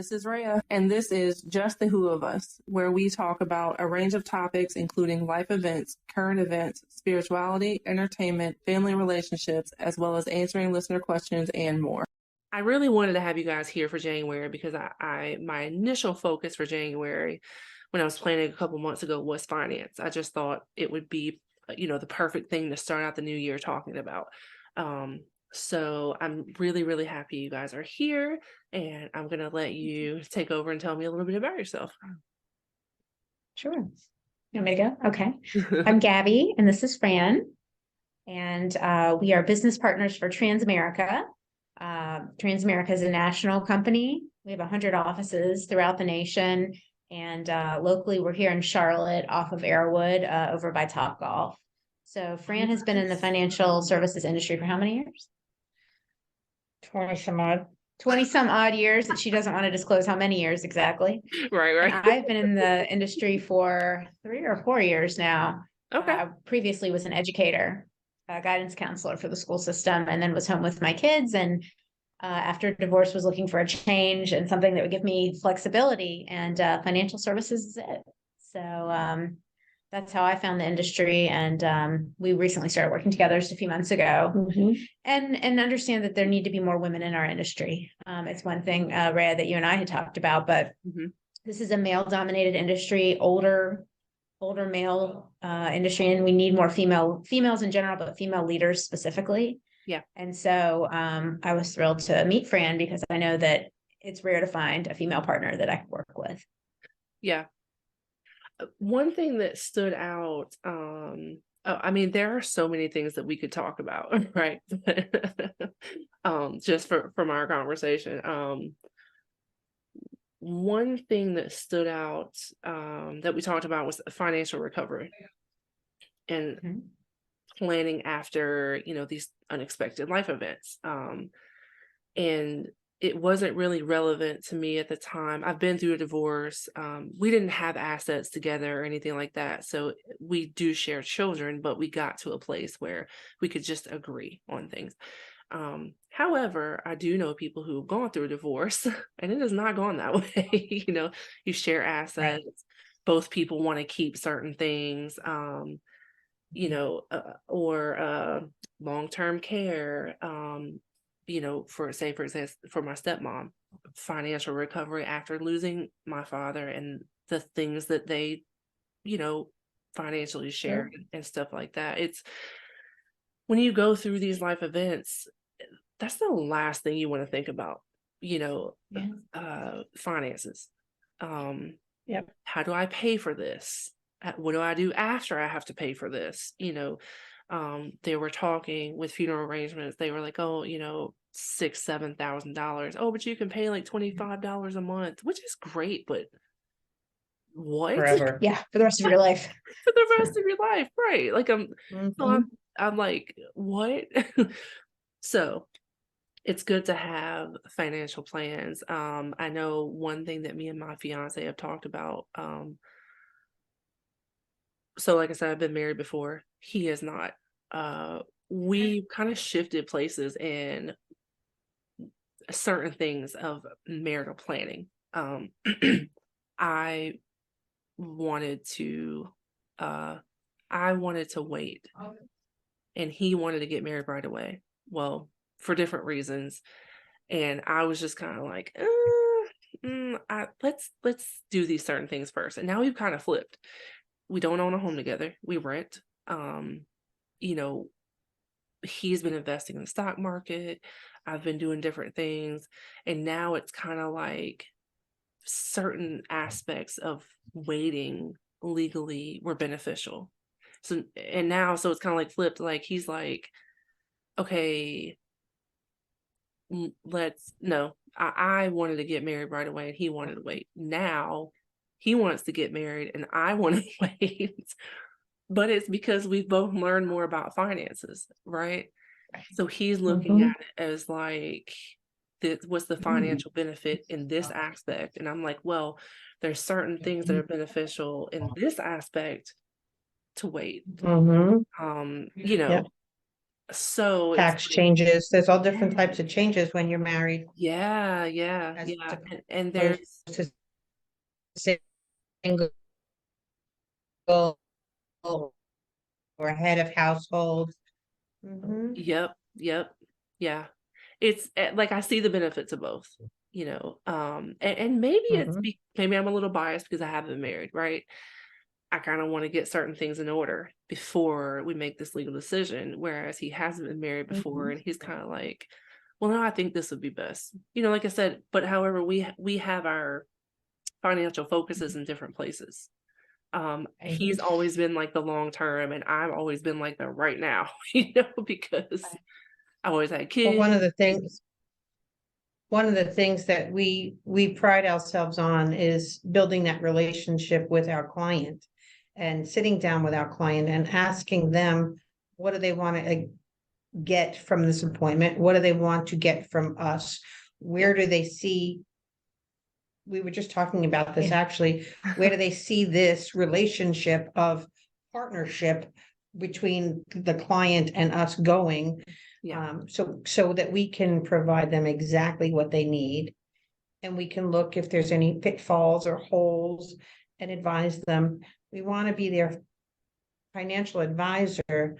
This is Rhea, and this is Just the Who of Us, where we talk about a range of topics, including life events, current events, spirituality, entertainment, family relationships, as well as answering listener questions and more. I really wanted to have you guys here for January because my initial focus for January, when I was planning a couple months ago, was finance. I just thought it would be, the perfect thing to start out the new year talking about. So I'm really, really happy you guys are here, and I'm going to let you take over and tell me a little bit about yourself. Sure. You want me to go? Okay. I'm Gabby, and this is Fran, and we are business partners for Transamerica. Transamerica is a national company. We have 100 offices throughout the nation, and locally we're here in Charlotte off of Arrowwood over by Topgolf. So Fran has been in the financial services industry for how many years? 20 some odd years that she doesn't want to disclose how many years exactly. Right. And I've been in the industry for 3 or 4 years now. Okay. I previously was an educator, a guidance counselor for the school system, and then was home with my kids. And after divorce, was looking for a change and something that would give me flexibility. And financial services is it. So that's how I found the industry. And we recently started working together just a few months ago, and understand that there need to be more women in our industry. It's one thing, Rhea, that you and I had talked about, but this is a male-dominated industry, older male industry, and we need more females in general, but female leaders specifically. Yeah. And so I was thrilled to meet Fran because I know that it's rare to find a female partner that I could work with. Yeah. One thing that stood out, there are so many things that we could talk about, right? Just from our conversation. One thing that stood out that we talked about was financial recovery and planning after, these unexpected life events. And it wasn't really relevant to me at the time. I've been through a divorce. We didn't have assets together or anything like that. So we do share children, but we got to a place where we could just agree on things. However, I do know people who've gone through a divorce and it has not gone that way. You share assets. Right. Both people want to keep certain things, or long-term care, for example, for my stepmom, financial recovery after losing my father and the things that they, financially share and stuff like that. It's when you go through these life events, that's the last thing you want to think about, finances. How do I pay for this? What do I do after I have to pay for this? They were talking with funeral arrangements. They were like, oh, $6,000-$7,000. Oh, but you can pay like $25 a month, which is great, but what? Forever. Yeah, for the rest of your life. For the rest of your life, right? Like I'm like, what? So it's good to have financial plans. I know one thing that me and my fiance have talked about. So like I said, I've been married before. He is not. We kind of shifted places in certain things of marital planning. I wanted to wait, and he wanted to get married right away. Well, for different reasons. And I was just kind of like, let's do these certain things first. And now we've kind of flipped. We don't own a home together. We rent. He's been investing in the stock market. I've been doing different things. And now it's kind of like certain aspects of waiting legally were beneficial. So it's kind of like flipped. Like he's like, okay, I wanted to get married right away and he wanted to wait. Now he wants to get married and I want to wait. But it's because we've both learned more about finances, right? So he's looking at it as like, what's the financial benefit in this aspect? And I'm like, well, there's certain things that are beneficial in this aspect to wait. So it's tax changes, there's all different types of changes when you're married. yeah, As and opposed there's to single or head of household. Mhm. yep, yeah. It's like I see the benefits of both, and maybe Mhm. maybe I'm a little biased because I haven't been married, right? I kind of want to get certain things in order before we make this legal decision, whereas he hasn't been married before, Mhm. and he's kind of like, well, no, I think this would be best, like I said. But however, we have our financial focuses in different places. Right. He's always been like the long term, and I've always been like the right now, because I always had Well, kids. one of the things that we pride ourselves on is building that relationship with our client and sitting down with our client and asking them, what do they want to get from this appointment? What do they want to get from us? Where do they see? We were just talking about this Yeah. actually. Where do they see this relationship of partnership between the client and us going? Yeah, So that we can provide them exactly what they need. And we can look if there's any pitfalls or holes and advise them. We want to be their financial advisor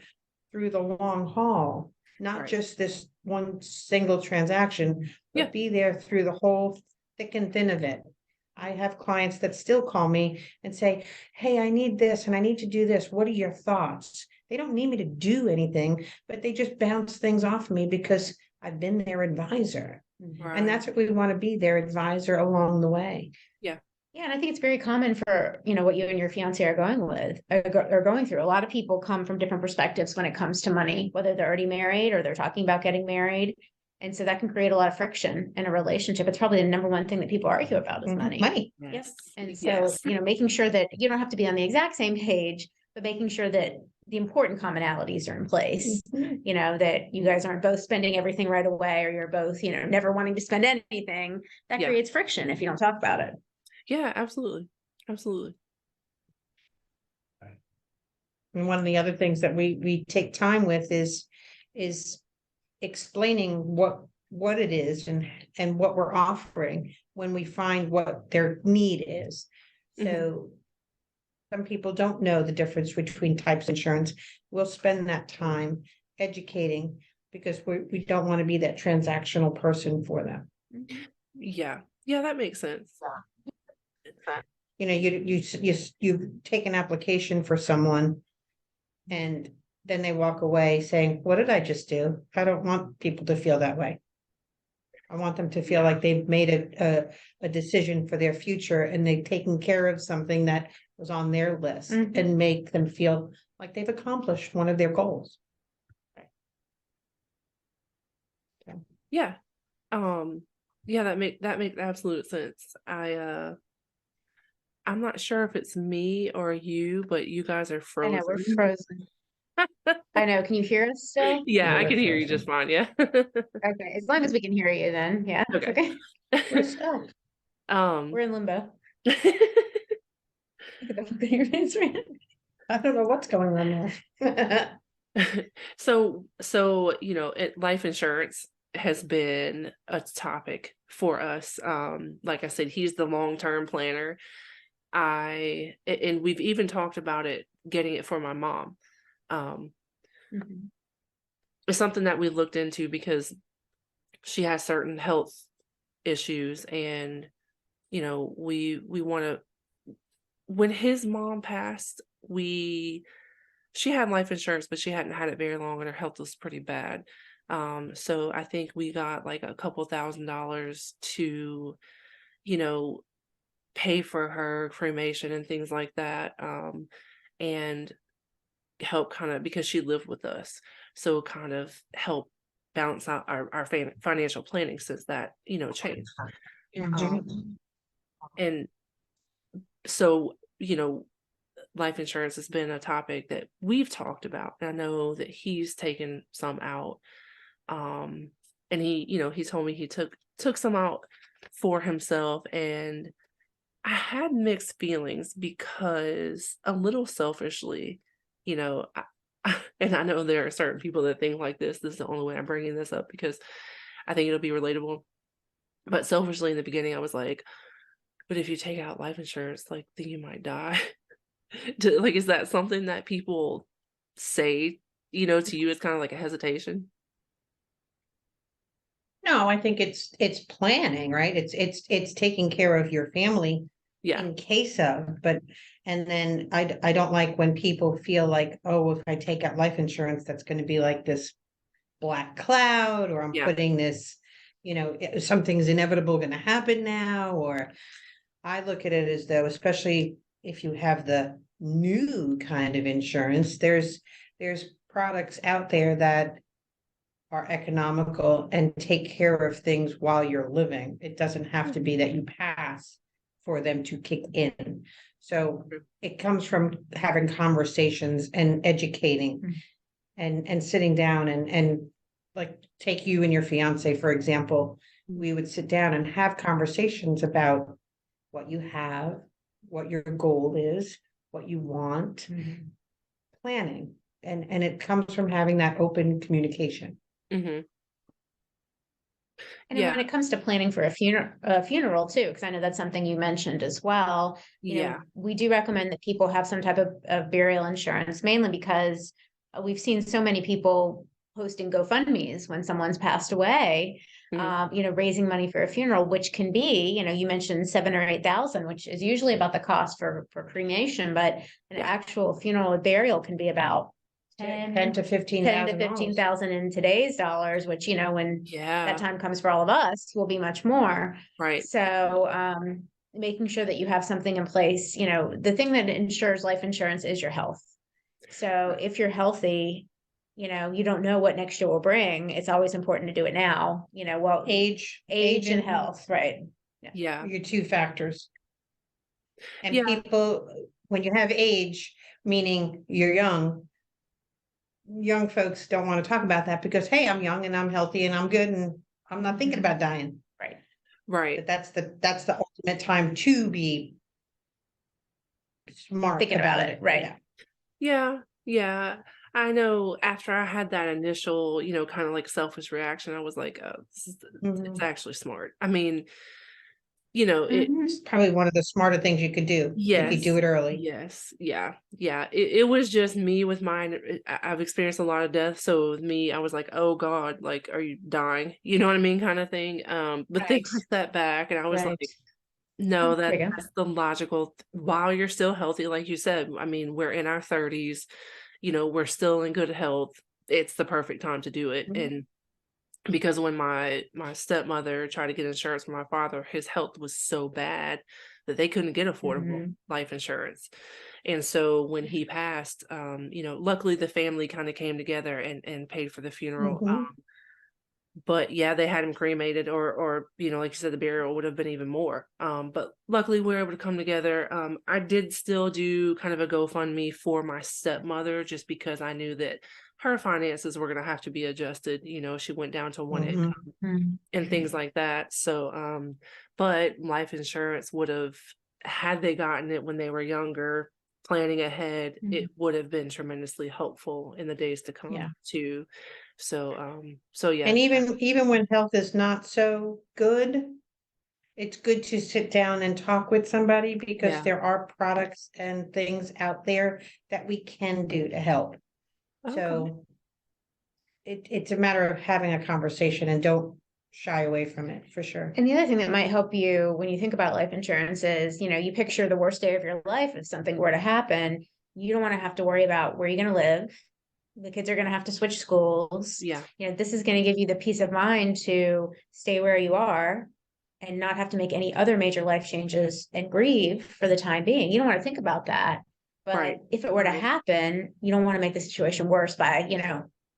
through the long haul, not right. just this one single transaction, Yeah, but be there through the whole thick and thin of it. I have clients that still call me and say, hey, I need this and I need to do this. What are your thoughts? They don't need me to do anything, but they just bounce things off me because I've been their advisor. And right. that's what we want to be, their advisor along the way. Yeah, Yeah, and I think it's very common for, what you and your fiance are going with, are going through. A lot of people come from different perspectives when it comes to money, whether they're already married or they're talking about getting married. And so that can create a lot of friction in a relationship. It's probably the number one thing that people argue about is money. Money. yes, And so, yes, making sure that you don't have to be on the exact same page, but making sure that the important commonalities are in place. Mhm. That you guys aren't both spending everything right away, or you're both, never wanting to spend anything. That yeah, creates friction if you don't talk about it. yeah. Absolutely, absolutely. And one of the other things that we take time with is explaining what it is and what we're offering when we find what their need is. Mhm. So some people don't know the difference between types of insurance. We'll spend that time educating because we don't want to be that transactional person for them. Yeah, yeah, that makes sense. You take an application for someone and then they walk away saying, what did I just do? I don't want people to feel that way. I want them to feel like they've made a decision for their future and they've taken care of something that was on their list and make them feel like they've accomplished one of their goals. Yeah, yeah, that make absolute sense. I'm not sure if it's me or you, but you guys are I know we're frozen. frozen. I know. Can you hear us still? Yeah, Yeah, I we're can hear you frozen. just fine. Yeah. Okay, as long as we can hear you, then yeah, it's Okay. okay. We're stuck. We're in limbo. Look at the look on your face, man. I don't know what's going on there. so life insurance has been a topic for us. Like I said, he's the long-term planner. And we've even talked about it, getting it for my mom. Um, it's something that we looked into because she has certain health issues, and we want to. When his mom passed, she had life insurance, but she hadn't had it very long and her health was pretty bad. So I think we got like a couple $1,000s to, you know, pay for her cremation and things like that. And help kind of, because she lived with us. So kind of help balance out our financial planning since that, changed. And so, life insurance has been a topic that we've talked about. And I know that he's taken some out. And he told me he took some out for himself. And I had mixed feelings because, a little selfishly, you know, and I know there are certain people that think like this is the only way I'm bringing this up because I think it'll be relatable. But selfishly in the beginning, I was like, but if you take out life insurance, like, then you might die. Like, is that something that people say, to you? It's kind of like a hesitation. No, I think it's planning, right? It's taking care of your family Yeah. in case of, but, and then I don't like when people feel like, oh, if I take out life insurance, that's going to be like this black cloud, or I'm Yeah. putting this, something's inevitable going to happen now. Or I look at it as though, especially if you have the new kind of insurance, there's products out there that are economical and take care of things while you're living. It doesn't have to be that you pass for them to kick in. So it comes from having conversations and educating and sitting down and like, take you and your fiance, for example, we would sit down and have conversations about what you have, what your goal is, what you want, planning. And it comes from having that open communication. Mm-hmm. And then when it comes to planning for a funeral too, because I know that's something you mentioned as well. We do recommend that people have some type of burial insurance, mainly because we've seen so many people posting GoFundMe's when someone's passed away, raising money for a funeral, which can be, you mentioned 7,000 or 8,000, which is usually about the cost for cremation, but an actual funeral or burial can be about 10 to 15,000 in today's dollars, which, when that time comes for all of us, will be much more. Right. So, making sure that you have something in place, the thing that insures life insurance is your health. So if you're healthy, you don't know what next year will bring. It's always important to do it now, age and health. Right. Yeah. Your two factors. And people, when you have age, meaning you're young folks don't want to talk about that because, hey, I'm young and I'm healthy and I'm good and I'm not thinking about dying. Right. But that's the ultimate time to be smart thinking about it. Right. Yeah. I know after I had that initial, kind of like selfish reaction, I was like, oh, it's actually smart. I mean, it's probably one of the smarter things you could do. If you do it early. Yes. Yeah. It was just me with mine. I've experienced a lot of death. So with me, I was like, oh God, like, are you dying? You know what I mean? Kind of thing. But then I sat back and I was like, no, that's the logical, while you're still healthy, like you said, I mean, we're in our 30s, we're still in good health. It's the perfect time to do it. And because when my stepmother tried to get insurance for my father, his health was so bad that they couldn't get affordable life insurance. And so when he passed, luckily the family kind of came together and paid for the funeral. But yeah, they had him cremated or, like you said, the burial would have been even more. But luckily we were able to come together. I did still do kind of a GoFundMe for my stepmother, just because I knew that her finances were going to have to be adjusted. She went down to one income and things like that. So, but life insurance would have, had they gotten it when they were younger, planning ahead, it would have been tremendously helpful in the days to come too. So yeah. And even when health is not so good, it's good to sit down and talk with somebody, because there are products and things out there that we can do to help. So it's a matter of having a conversation, and don't shy away from it, for sure. And the other thing that might help you when you think about life insurance is, you picture the worst day of your life. If something were to happen, you don't want to have to worry about where you're going to live. The kids are going to have to switch schools. This is going to give you the peace of mind to stay where you are and not have to make any other major life changes and grieve for the time being. You don't want to think about that. But if it were to happen, you don't want to make the situation worse by,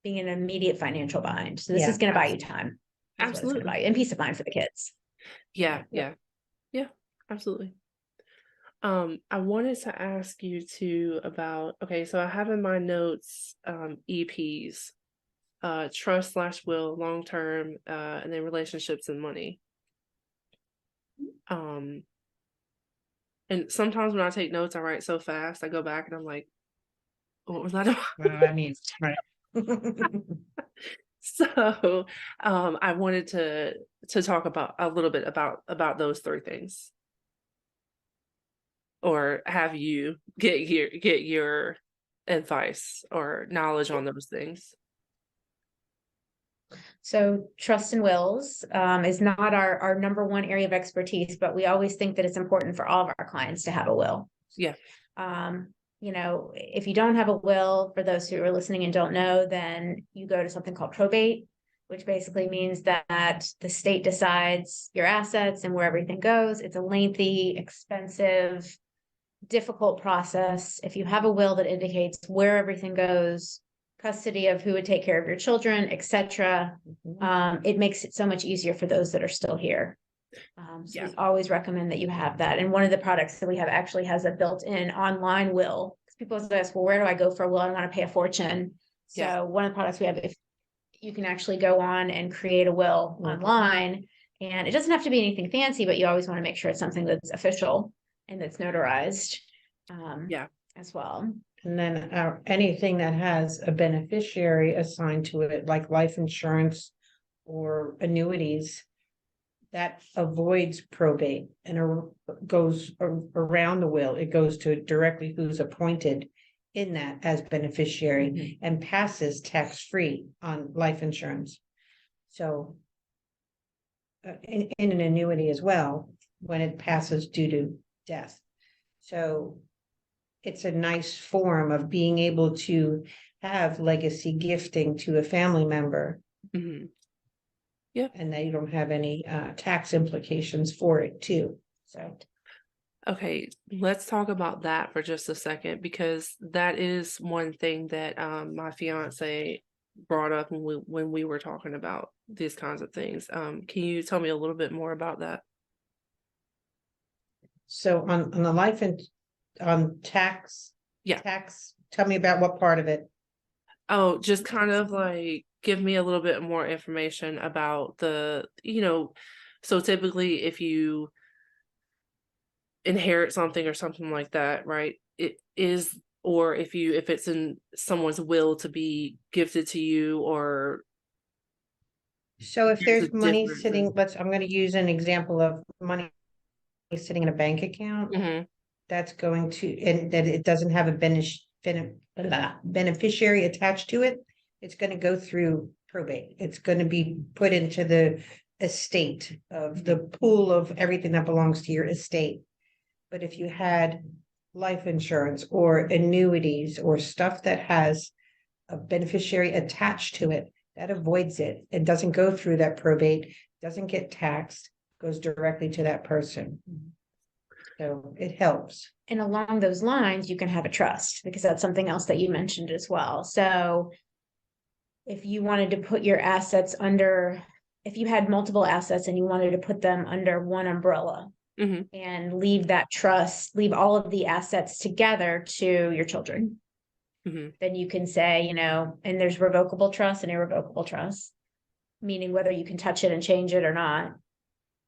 being in an immediate financial bind. So this is going to buy you time. Absolutely. Buy you, and peace of mind for the kids. Yeah, absolutely. I wanted to ask you too about, so I have in my notes, EPs, trust/will, long-term, and then relationships and money. And sometimes when I take notes, I write so fast, I go back and I'm like, What was that? Well, I mean, right. So, I wanted to talk about a little bit about those three things, or have you get your advice or knowledge on those things. So trust and wills is not our number one area of expertise, but we always think that it's important for all of our clients to have a will. Yeah. You know, if you don't have a will, for those who are listening and don't know, then you go to something called probate, which basically means that the state decides your assets and where everything goes. It's a lengthy, expensive, difficult process. If you have a will that indicates where everything goes, custody of who would take care of your children, etc., it makes it so much easier for those that are still here. So we always recommend that you have that. And one of the products that we have actually has a built-in online will. Because people ask, well, where do I go for a will? I don't want to pay a fortune. So one of the products we have, if you can actually go on and create a will online, and it doesn't have to be anything fancy, but you always want to make sure it's something that's official and that's notarized as well. And then anything that has a beneficiary assigned to it, like life insurance or annuities, that avoids probate and goes around the will. It goes to directly who's appointed in that as beneficiary and passes tax-free on life insurance. So in an annuity as well, when it passes due to death. So it's a nice form of being able to have legacy gifting to a family member. Yeah. And they don't have any tax implications for it too. So okay, let's talk about that for just a second, because that is one thing that my fiance brought up when we were talking about these kinds of things. Can you tell me a little bit more about that? So on the life and on tax, tell me about what part of it. Oh, just kind of like give me a little bit more information about so typically if you inherit something or something like that, right? It is, or if it's in someone's will to be gifted to you, or so if there's money difference sitting, I'm going to use an example of money sitting in a bank account. That's going to, and that it doesn't have a beneficiary attached to it, it's going to go through probate. It's going to be put into the estate of the pool of everything that belongs to your estate. But if you had life insurance or annuities or stuff that has a beneficiary attached to it, that avoids it. It doesn't go through that probate, doesn't get taxed, goes directly to that person. So it helps. And along those lines, you can have a trust, because that's something else that you mentioned as well. So if you wanted to put your assets under, if you had multiple assets and you wanted to put them under one umbrella and leave that trust, leave all of the assets together to your children, then you can say, and there's revocable trust and irrevocable trust, meaning whether you can touch it and change it or not.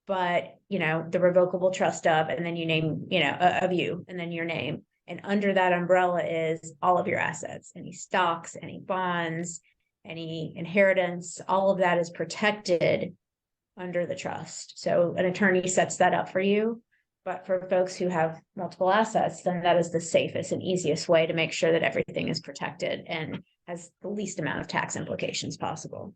But, the revocable trust of, and then you name, of you, and then your name. And under that umbrella is all of your assets, any stocks, any bonds, any inheritance, all of that is protected under the trust. So an attorney sets that up for you. But for folks who have multiple assets, then that is the safest and easiest way to make sure that everything is protected and has the least amount of tax implications possible.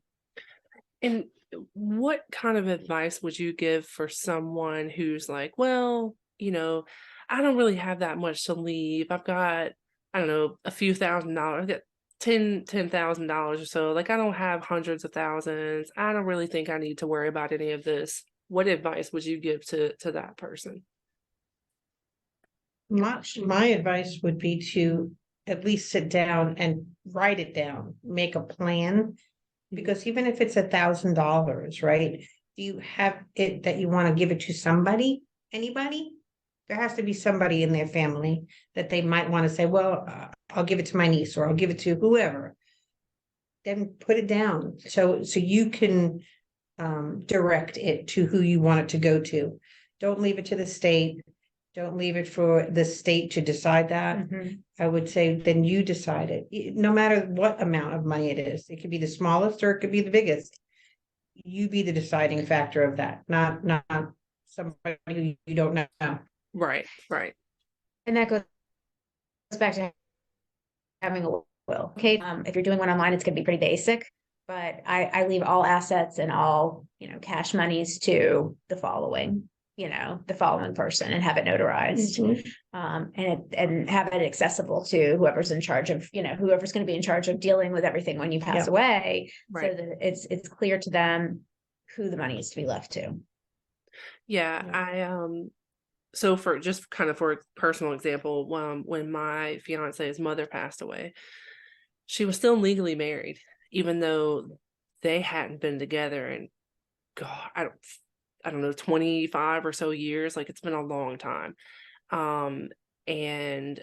And what kind of advice would you give for someone who's like, well, I don't really have that much to leave. I've got, I don't know, a few $1,000. I've got $10,000 or so. Like, I don't have hundreds of thousands. I don't really think I need to worry about any of this. What advice would you give to that person? My advice would be to at least sit down and write it down, make a plan. Because even if it's $1,000, right? Do you have it that you want to give it to somebody, anybody? There has to be somebody in their family that they might want to say, well, I'll give it to my niece or I'll give it to whoever. Then put it down so you can direct it to who you want it to go to. Don't leave it to the state. Don't leave it for the state to decide that. I would say then you decide it, no matter what amount of money it is. It could be the smallest or it could be the biggest. You be the deciding factor of that, not somebody who you don't know. Right. And that goes back to having a will. Okay, if you're doing one online, it's going to be pretty basic, but I leave all assets and all, cash monies to the following person and have it notarized. And have it accessible to whoever's in charge of, whoever's going to be in charge of dealing with everything when you pass away, Right. so that it's clear to them who the money is to be left to. Yeah. So for a personal example, when my fiance's mother passed away, she was still legally married, even though they hadn't been together in, God, I don't know, 25 or so years. Like, it's been a long time. And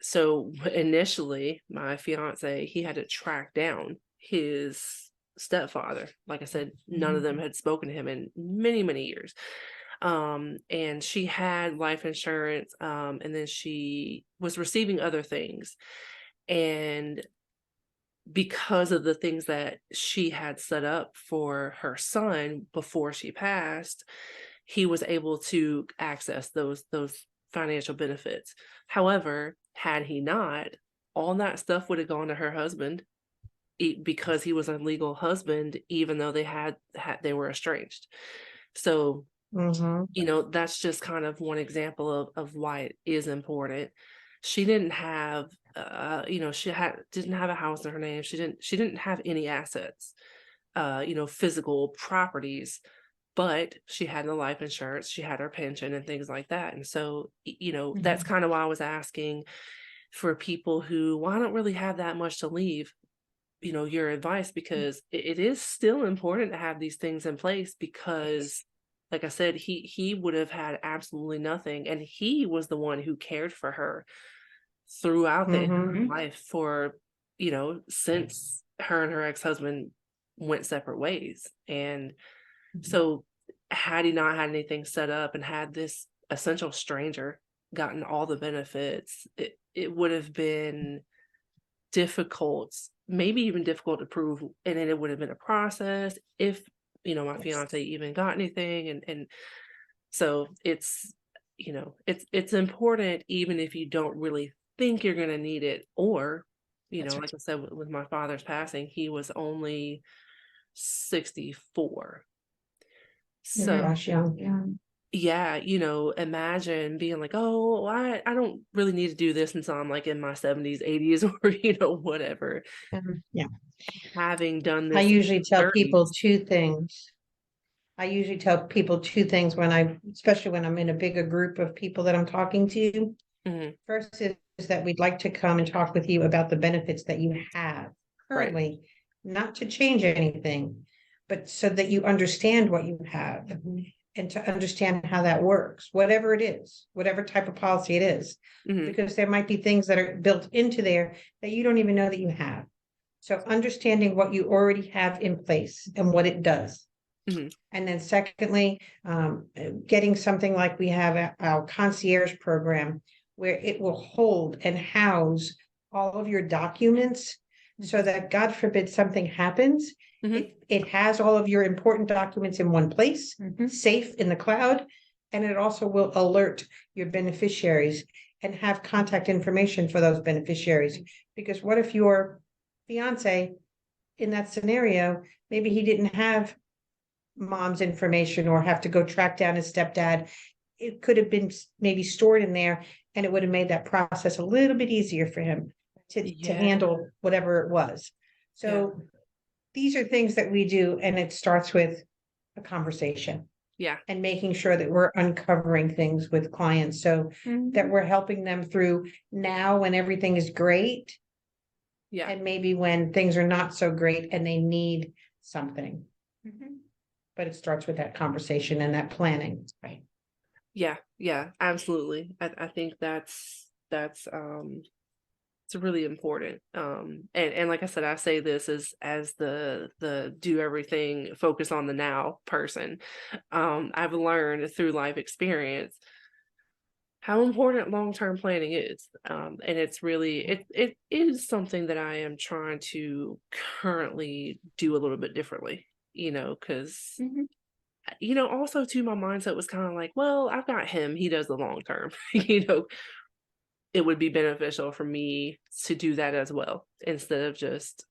so initially my fiance, he had to track down his stepfather. Like I said, none of them had spoken to him in many, many years. And she had life insurance, and then she was receiving other things. And because of the things that she had set up for her son before she passed, he was able to access those financial benefits. However, had he not, all that stuff would have gone to her husband, because he was a legal husband, even though they were estranged. So, that's just kind of one example of why it is important. She didn't have, didn't have a house in her name. She didn't have any assets, physical properties, but she had the life insurance, she had her pension and things like that. And so, that's kind of why I was asking for people who, I don't really have that much to leave, your advice, because it is still important to have these things in place, because like I said, he would have had absolutely nothing, and he was the one who cared for her throughout the life for, since her and her ex-husband went separate ways. And so had he not had anything set up and had this essential stranger gotten all the benefits, it would have been difficult, maybe even difficult to prove, and then it would have been a process if my fiance even got anything. And so it's it's important, even if you don't really think you're going to need it. Or like I said, with my father's passing, he was only 64. So Gosh, young. yeah, imagine being like, oh, I don't really need to do this until I'm like in my 70s, 80s, or whatever. Yeah. Having done this, I usually tell 30s. people two things. Especially when I'm in a bigger group of people that I'm talking to. First is that we'd like to come and talk with you about the benefits that you have currently, not to change anything, but so that you understand what you have. And to understand how that works, whatever it is, whatever type of policy it is, because there might be things that are built into there that you don't even know that you have. So understanding what you already have in place and what it does. And then secondly, getting something like we have our concierge program, where it will hold and house all of your documents, so that God forbid something happens, it has all of your important documents in one place, safe in the cloud. And it also will alert your beneficiaries and have contact information for those beneficiaries. Because what if your fiance, in that scenario, maybe he didn't have mom's information or have to go track down his stepdad? It could have been maybe stored in there, and it would have made that process a little bit easier for him to handle whatever it was. So these are things that we do, and it starts with a conversation. And making sure that we're uncovering things with clients, so that we're helping them through now when everything is great. And maybe when things are not so great and they need something. But it starts with that conversation and that planning. Right. Yeah, absolutely. I think that's it's really important. And like I said, I say this as the do everything, focus on the now person. I've learned through life experience, how important long-term planning is. And it's really, it is something that I am trying to currently do a little bit differently, because, also too, my mindset was kind of like, well, I've got him, he does the long term, it would be beneficial for me to do that as well, instead of just,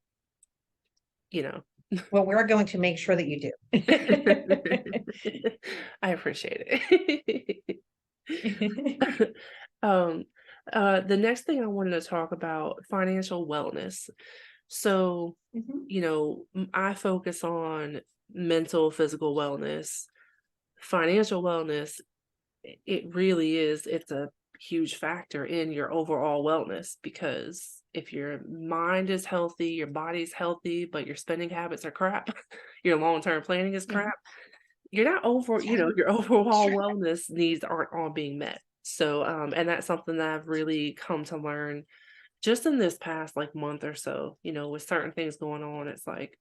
Well, we're going to make sure that you do. I appreciate it. The next thing I wanted to talk about, financial wellness. So, I focus on mental, physical wellness, financial wellness. It really is, it's a huge factor in your overall wellness, because if your mind is healthy, your body's healthy, but your spending habits are crap, your long-term planning is crap, you're not your overall wellness needs aren't all being met. So, and that's something that I've really come to learn just in this past like month or so, with certain things going on. It's like,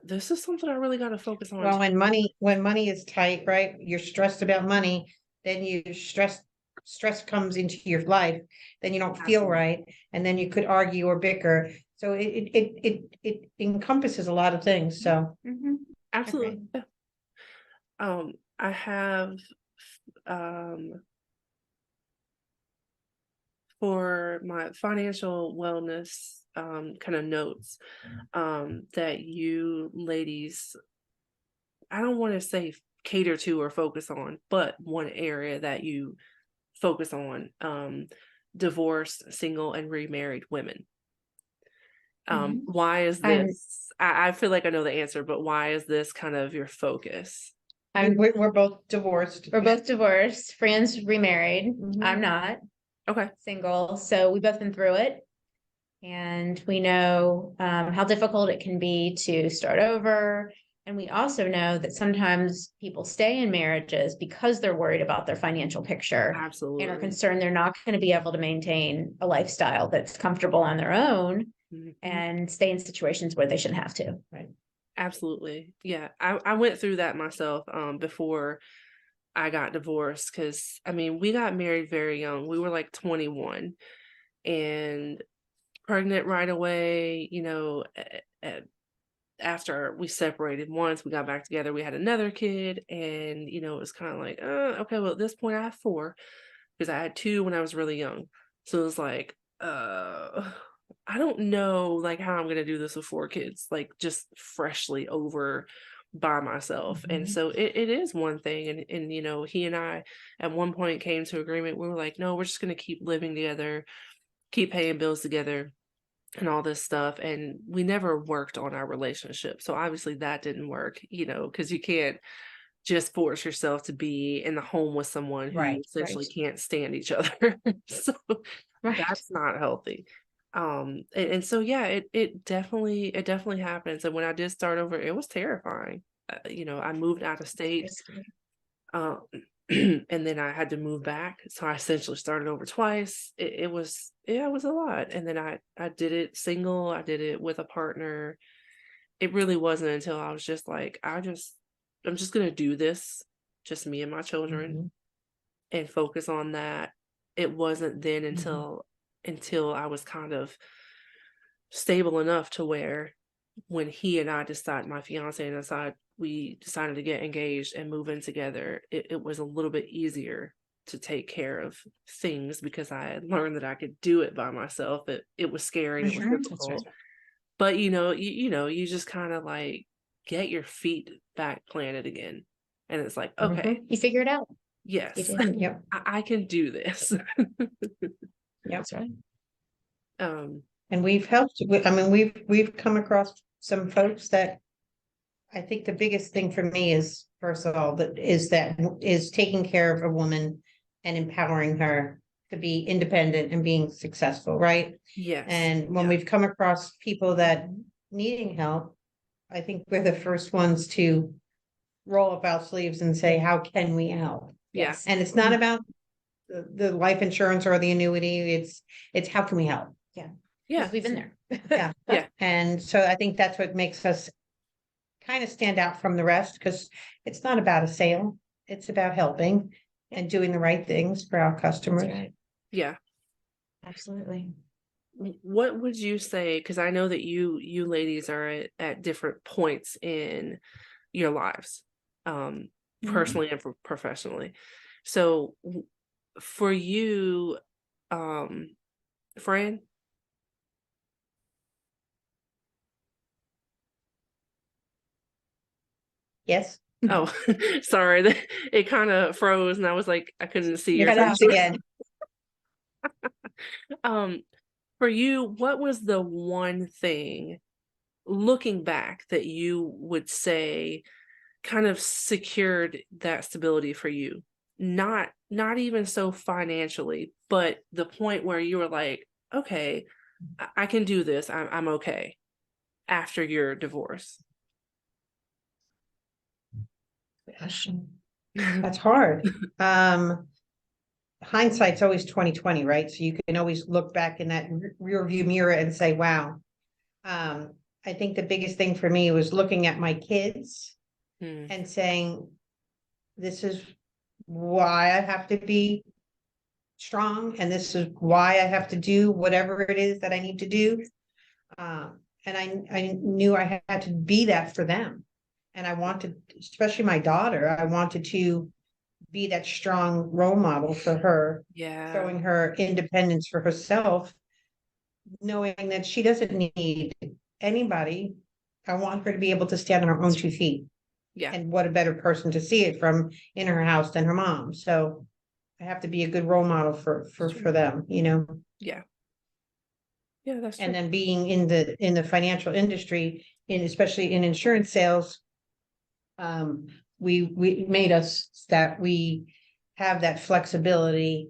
this is something I really got to focus on. Well, when money is tight, right? You're stressed about money, then stress comes into your life, then you don't feel Absolutely. right, and then you could argue or bicker. So it encompasses a lot of things. So Absolutely. Yeah. I have for my financial wellness kind of notes that you ladies, I don't want to say cater to or focus on, but one area that you focus on, divorced, single, and remarried women. Why is this? I feel like I know the answer, but why is this kind of your focus? we're both divorced. We're both divorced. Fran's remarried. I'm not. Okay. Single. So we've both been through it. And we know how difficult it can be to start over. And we also know that sometimes people stay in marriages because they're worried about their financial picture. Absolutely. And are concerned they're not going to be able to maintain a lifestyle that's comfortable on their own and stay in situations where they shouldn't have to. Right. Absolutely. Yeah. I went through that myself before I got divorced, because we got married very young. We were like 21 and pregnant right away, after we separated. Once we got back together, we had another kid, and it was kind of like, okay, well, at this point I have 4, because I had 2 when I was really young. So it was like, I don't know like how I'm gonna do this with 4 kids, like just freshly over by myself. And so it is one thing, and he and I at one point came to agreement. We were like, no, we're just gonna keep living together, keep paying bills together, and all this stuff. And we never worked on our relationship. So obviously that didn't work, because you can't just force yourself to be in the home with someone who you essentially can't stand each other. So that's not healthy. And so yeah, it definitely happens. And when I did start over, it was terrifying. I moved out of state. And then I had to move back. So I essentially started over twice. It was a lot. And then I did it single, I did it with a partner. It really wasn't until I was just like, I'm just gonna do this, just me and my children, and focus on that. It wasn't then until I was kind of stable enough to where when he and I decided, my fiance and I, we decided to get engaged and move in together, it was a little bit easier to take care of things, because I had learned that I could do it by myself. It was scary, it was difficult. But you just kind of like get your feet back planted again. And it's like, okay, you figure it out. yes, I can do this. That's right. And we've helped, we've come across some folks that I think the biggest thing for me is, first of all, is taking care of a woman and empowering her to be independent and being successful, right? Yes. And when we've come across people that needing help, I think we're the first ones to roll up our sleeves and say, how can we help? Yes. And it's not about the life insurance or the annuity. It's how can we help? Yeah, we've been there. Yeah. And so I think that's what makes us kind of stand out from the rest, because it's not about a sale, it's about helping. and doing the right things for our That's customers. right. Yeah. Absolutely. What would you say? Because I know that you ladies are at different points in your lives, personally and professionally. So for you, Fran, Yes. oh, sorry, it kind of froze, and I was like, I couldn't see your Cut out. face. Again, Um, for you, what was the one thing, looking back, that you would say kind of secured that stability for you? Not even so financially, but the point where you were like, okay, I can do this. I'm okay after your divorce. that's hard. Hindsight's always 20/20, right? So you can always look back in that rear view mirror and say, wow. I think the biggest thing for me was looking at my kids Hmm. and saying, this is why I have to be strong, and this is why I have to do whatever it is that I need to do. And I knew I had to be that for them. And I wanted, especially my daughter, I wanted to be that strong role model for her, Yeah. showing her independence for herself, knowing that she doesn't need anybody. I want her to be able to stand on her own 2 feet. Yeah. And what a better person to see it from in her house than her mom. So I have to be a good role model for them, you know. Yeah. Yeah, that's true. And then being in the financial industry, especially in insurance sales, we made us that we have that flexibility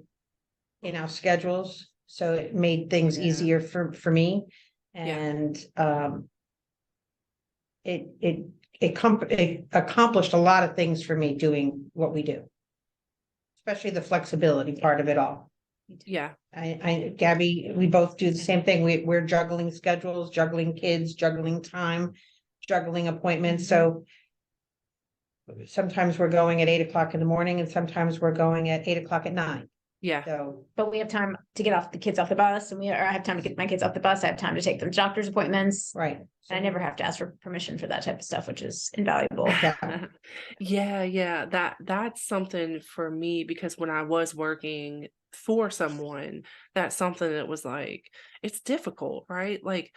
in our schedules, so it made things Yeah. easier for me. Yeah. And it accomplished a lot of things for me doing what we do, especially the flexibility part of it all. Yeah. Gabby, we both do the same thing. We're juggling schedules, juggling kids, juggling time, juggling appointments. So sometimes we're going at 8 o'clock in the morning, and sometimes we're going at 8 o'clock at night. Yeah. So, But we have time to get off the kids off the bus, and I have time to get my kids off the bus. I have time to take them to doctor's appointments. right. And I never have to ask for permission for that type of stuff, which is invaluable. Yeah. That's something for me, because when I was working for someone, that's something that was like, it's difficult, right? Like,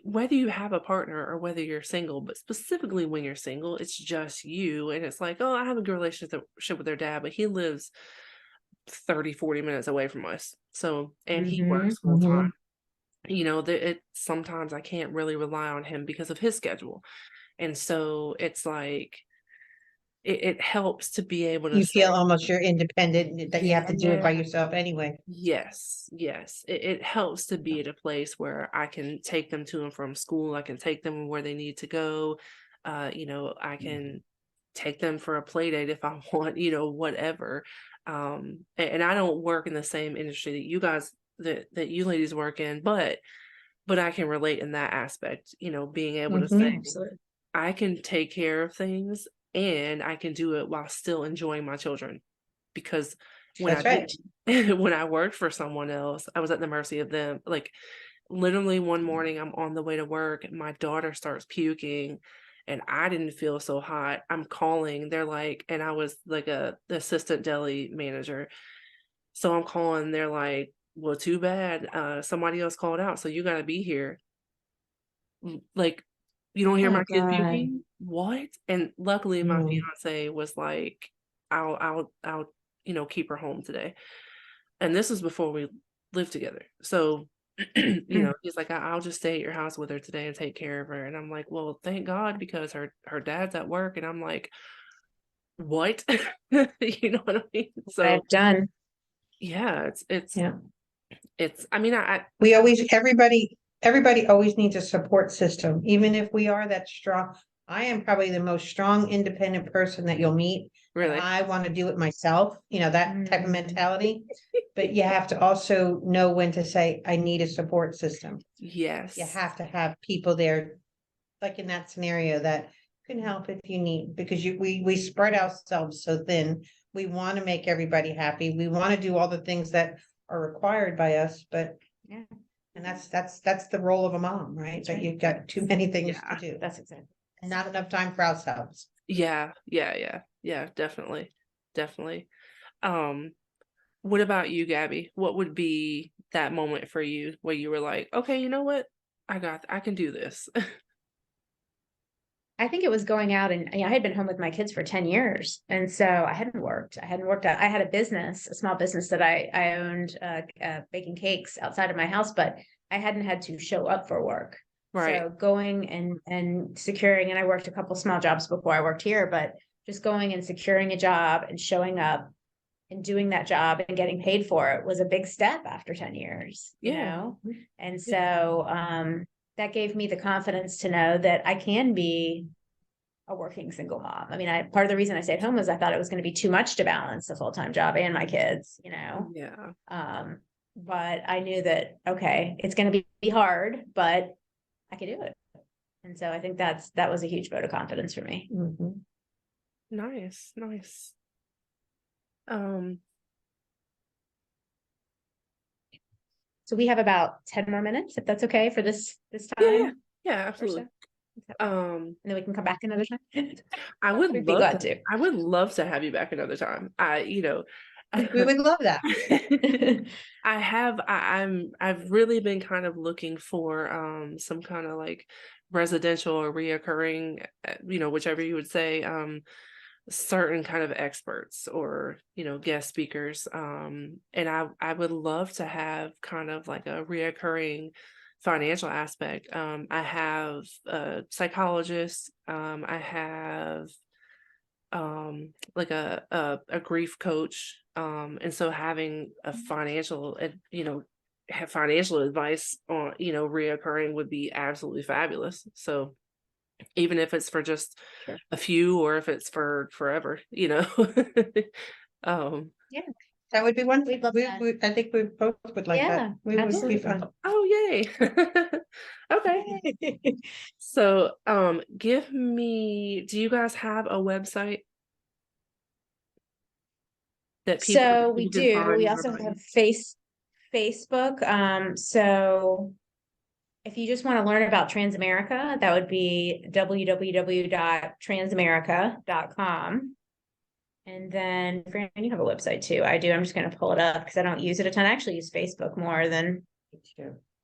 whether you have a partner or whether you're single, but specifically when you're single, it's just you. And it's like, oh, I have a good relationship with their dad, but he lives 30-40 minutes away from us. So, and he works full time. You know, sometimes I can't really rely on him because of his schedule. And so it's like, it helps to be able to You say, feel almost you're independent, that you have to do it by Yeah. yourself anyway. yes. It helps to be at a place where I can take them to and from school. I can take them where they need to go. You know, I can take them for a play date if I want, you know, whatever. And I don't work in the same industry that you guys, that you ladies work in, but I can relate in that aspect, you know, being able to say, Absolutely. I can take care of things and I can do it while still enjoying my children. Because when That's right. when I worked for someone else, I was at the mercy of them. Like, literally one morning I'm on the way to work, my daughter starts puking, and I didn't feel so hot. I'm calling, they're like, and I was like the assistant deli manager. So I'm calling, they're like, well, too bad. Somebody else called out, so you gotta be here. Like, you don't hear Oh, my kid God. puking? What? And luckily my Mm. fiance was like, I'll you know, keep her home today. And this was before we lived together. So you know, he's like, I'll just stay at your house with her today and take care of her. And I'm like, well, thank God, because her dad's at work. And I'm like, what? You know what I mean? So I've done. yeah, Yeah. I mean, I We always, everybody always needs a support system, even if we are that strong. I am probably the most strong, independent person that you'll meet. And really, I want to do it myself, you know, that type of Mm. mentality. But you have to also know when to say, I need a support system. yes. You have to have people there, like in that scenario, that can help if you need, because we spread ourselves so thin. we want to make everybody happy. We want to do all the things that are required by us, but Yeah. and that's the role of a mom, right? That's That right. you've got too many things Yeah. to do That's exactly. and not enough time for ourselves. Yeah, definitely. Definitely. What about you, Gabby? What would be that moment for you where you were like, okay, you know what? I can do this. I think it was going out and I had been home with my kids for 10 years. And so I hadn't worked. I had a business, a small business that I owned, baking cakes outside of my house, but I hadn't had to show up for work. Right. So going and securing, and I worked a couple small jobs before I worked here, but just going and securing a job and showing up and doing that job and getting paid for it was a big step after 10 years, you Yeah. know? And so, that gave me the confidence to know that I can be a working single mom. I mean, part of the reason I stayed home was I thought it was going to be too much to balance a full-time job and my kids, you know? Yeah. But I knew that, okay, it's going to be hard, but I could do it. And so I think that was a huge vote of confidence for me. Mhm. Nice. So we have about 10 more minutes, if that's okay for this Yeah, time. absolutely. And then we can come back another time. I would We'd be love glad to. to. I would love to have you back another time. We would love that. I've really been kind of looking for some kind of like residential or reoccurring, whichever you would say, certain kind of experts or guest speakers. And I would love to have kind of like a reoccurring financial aspect. I have a psychologist. I have like a grief coach, and so having a have financial advice on reoccurring would be absolutely fabulous. So even if it's for just Sure. a few or if it's for forever. Yeah, That would be one. we'd love that. I think we both would like Yeah, that. We would absolutely. be fun. Oh, yay. Okay. So, do you guys have a website that So we can do. find We more also about have you? Facebook. So if you just want to learn about Transamerica, that would be www.transamerica.com. And then, Fran, you have a website too. I do. I'm just going to pull it up because I don't use it a ton. I actually use Facebook more than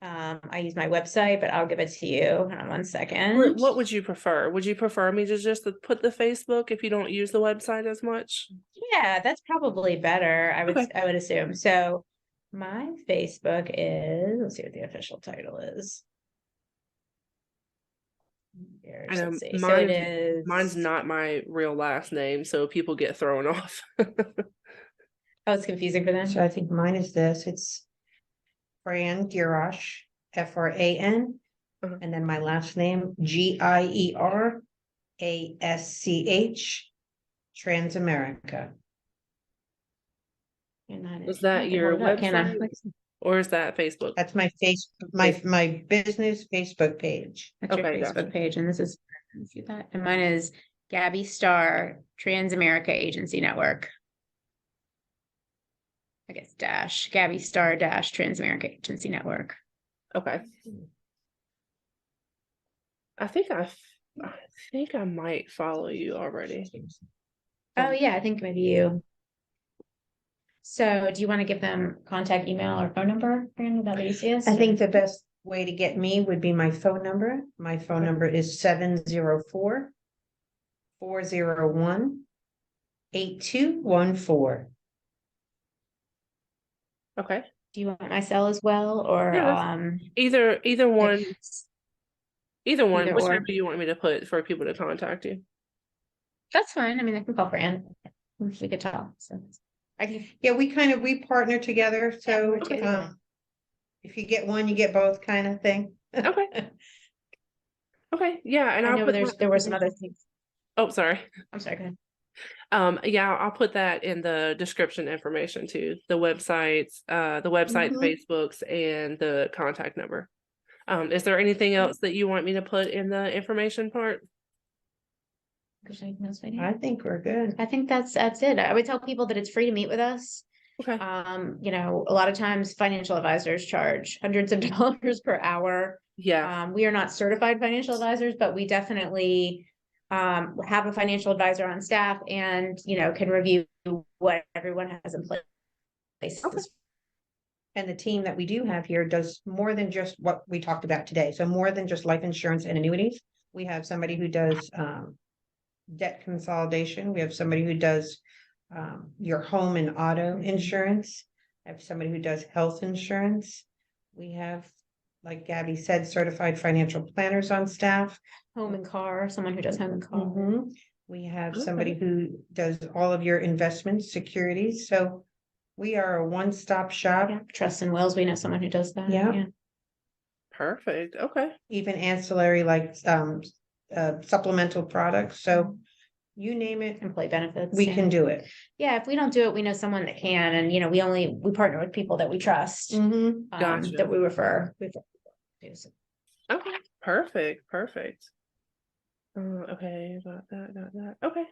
I use my website, but I'll give it to you. Hold on one second. What would you prefer? Would you prefer me to just put the Facebook if you don't use the website as much? Yeah, that's probably better. Okay. I would assume. So my Facebook is, let's see what the official title is. Let's see. So it is. Mine's not my real last name, so people get thrown off. Oh, it's confusing for them. So I think mine is this. It's Fran Girosh, Fran, and then my last name Gierasch, Transamerica. Is that your website or is that Facebook? That's my my business Facebook page. That's your Okay, Facebook gotcha. page, and this is, see that, and mine is Gabby Star Transamerica Agency Network. I guess dash Gabby Star dash Transamerica Agency Network. Okay. I think I might follow you already. Oh yeah, I think maybe you. So do you want to give them contact email or phone number? Fran, that easiest? I think the best way to get me would be my phone number. My phone number is 704-401-8214. Okay. Do you want my cell as well, or either one, Either whichever or. you want me to put for people to contact you. That's fine. I mean, I can call Fran. We could talk. So Yeah, we partner together. So Yeah, if you get one, you get both, kind of thing. Okay. Okay. Yeah, and I I'll know put there were some other things. Oh, sorry. I'm sorry. Go ahead. Yeah, I'll put that in the description information too. The websites, Facebooks, and the contact number. Is there anything else that you want me to put in the information part? I think we're good. I think that's it. I would tell people that it's free to meet with us. Okay. A lot of times financial advisors charge hundreds of dollars per hour. Yeah. We are not certified financial advisors, but we definitely have a financial advisor on staff and, can review what everyone has in place. Okay. And the team that we do have here does more than just what we talked about today. So more than just life insurance and annuities. We have somebody who does debt consolidation. We have somebody who does your home and auto insurance. I have somebody who does health insurance. We have, like Gabby said, certified financial planners on staff. Home and car, someone who does home and car. Mhm. We have somebody Okay. who does all of your investments, securities. So we are a one-stop shop. Yeah. Trust and wills, we know someone who does that. Yeah. Yeah. Perfect. Okay. Even ancillary like supplemental products. So you name it, Employee benefits. we yeah. can do it. Yeah, if we don't do it, we know someone that can, and we partner with people that we trust, Gotcha. that we refer. So. Okay. Perfect. Perfect. Okay. Got that. Okay.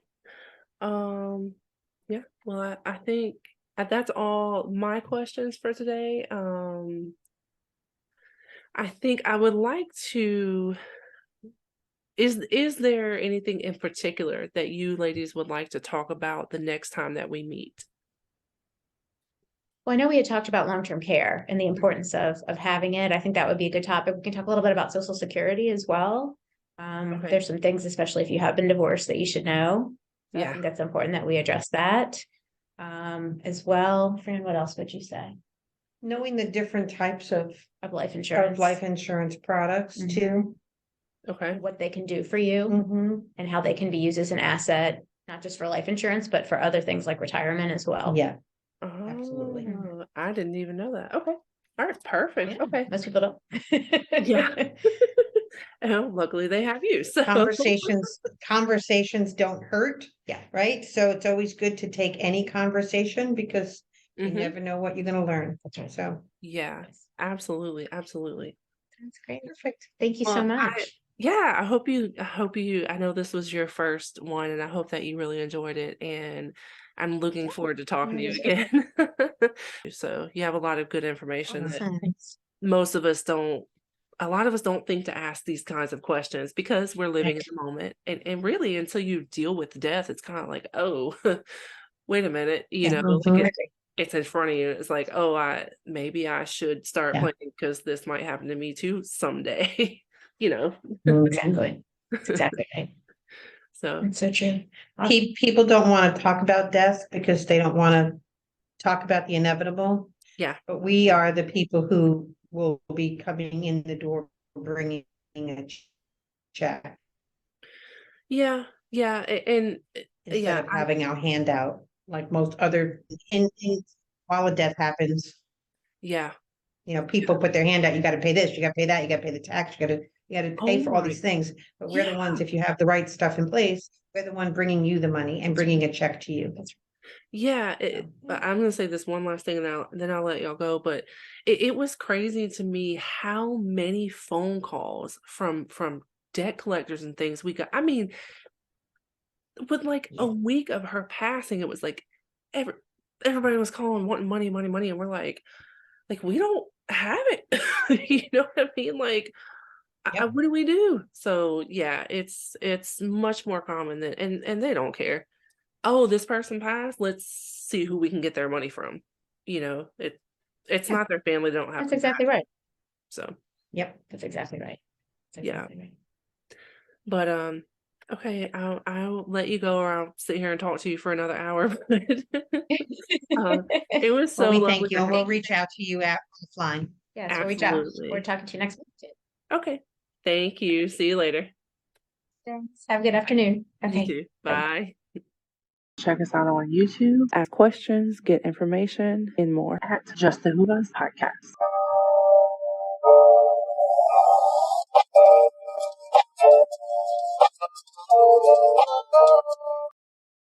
Yeah. Well, I think that's all my questions for today. I think I would like to. Is there anything in particular that you ladies would like to talk about the next time that we meet? Well, I know we had talked about long-term care and the importance of having it. I think that would be a good topic. We can talk a little bit about Social Security as well. Okay. There's some things, especially if you have been divorced, that you should know. So I Yeah. think that's important that we address that as well. Fran, what else would you say? Knowing the different types of Life insurance. Products too. Okay. What they can do for you and how they can be used as an asset, not just for life insurance, but for other things like retirement as well. Yeah. Absolutely. Oh, I didn't even know that. Okay. All right. Perfect. Yeah, Okay. most people don't. Yeah. Oh, luckily they have you. So Conversations don't hurt. Yeah. Right. So it's always good to take any conversation because you Mhm. never know what you're going to learn. That's right. So Yeah, absolutely. Absolutely. That's great. perfect. Thank you so Well, much. I hope I know this was your first one and I hope that you really enjoyed it and I'm looking forward to talking to you again. So you have a lot of good information that Awesome. most of us don't, a lot of us don't think to ask these kinds of questions because we're living in the moment. And really until you deal with death, it's kind of like, oh, wait a minute, like it's in front of you. It's like, oh, maybe I should start planning because this might happen to me too someday, Exactly. That's exactly right. So It's so true. People don't want to talk about death because they don't want to talk about the inevitable. Yeah. But we are the people who will be coming in the door bringing a check. Yeah. And instead of having our hand out like most other while a death happens. Yeah. People put their hand out, you got to pay this, you got to pay that, you got to pay the tax, you got to pay for all these things. But we're the ones, if you have the right stuff in place, we're the one bringing you the money and bringing a check to you. Yeah, but I'm gonna say this one last thing and then I'll let y'all go. But it was crazy to me how many phone calls from debt collectors and things we got. I mean, with like a week of her passing, it was like everybody was calling wanting money, and we're like we don't have it. You know what I mean? Like, what do we do? So yeah, it's much more common than and they don't care. Oh, this person passed. Let's see who we can get their money from. It's not their family. They don't have. That's exactly right. So. Yep, that's exactly right. Right. But okay, I'll let you go, or I'll sit here and talk to you for another hour. It was so we lovely. Thank you, and we'll reach out to you offline. Yes, absolutely. we'll reach out. We're talking to you next week. Okay, thank you. See you later. Thanks. Have a good afternoon. Okay. You too. Bye. Check us out on YouTube. Ask questions, get information, and more at Just the Who Does Podcast.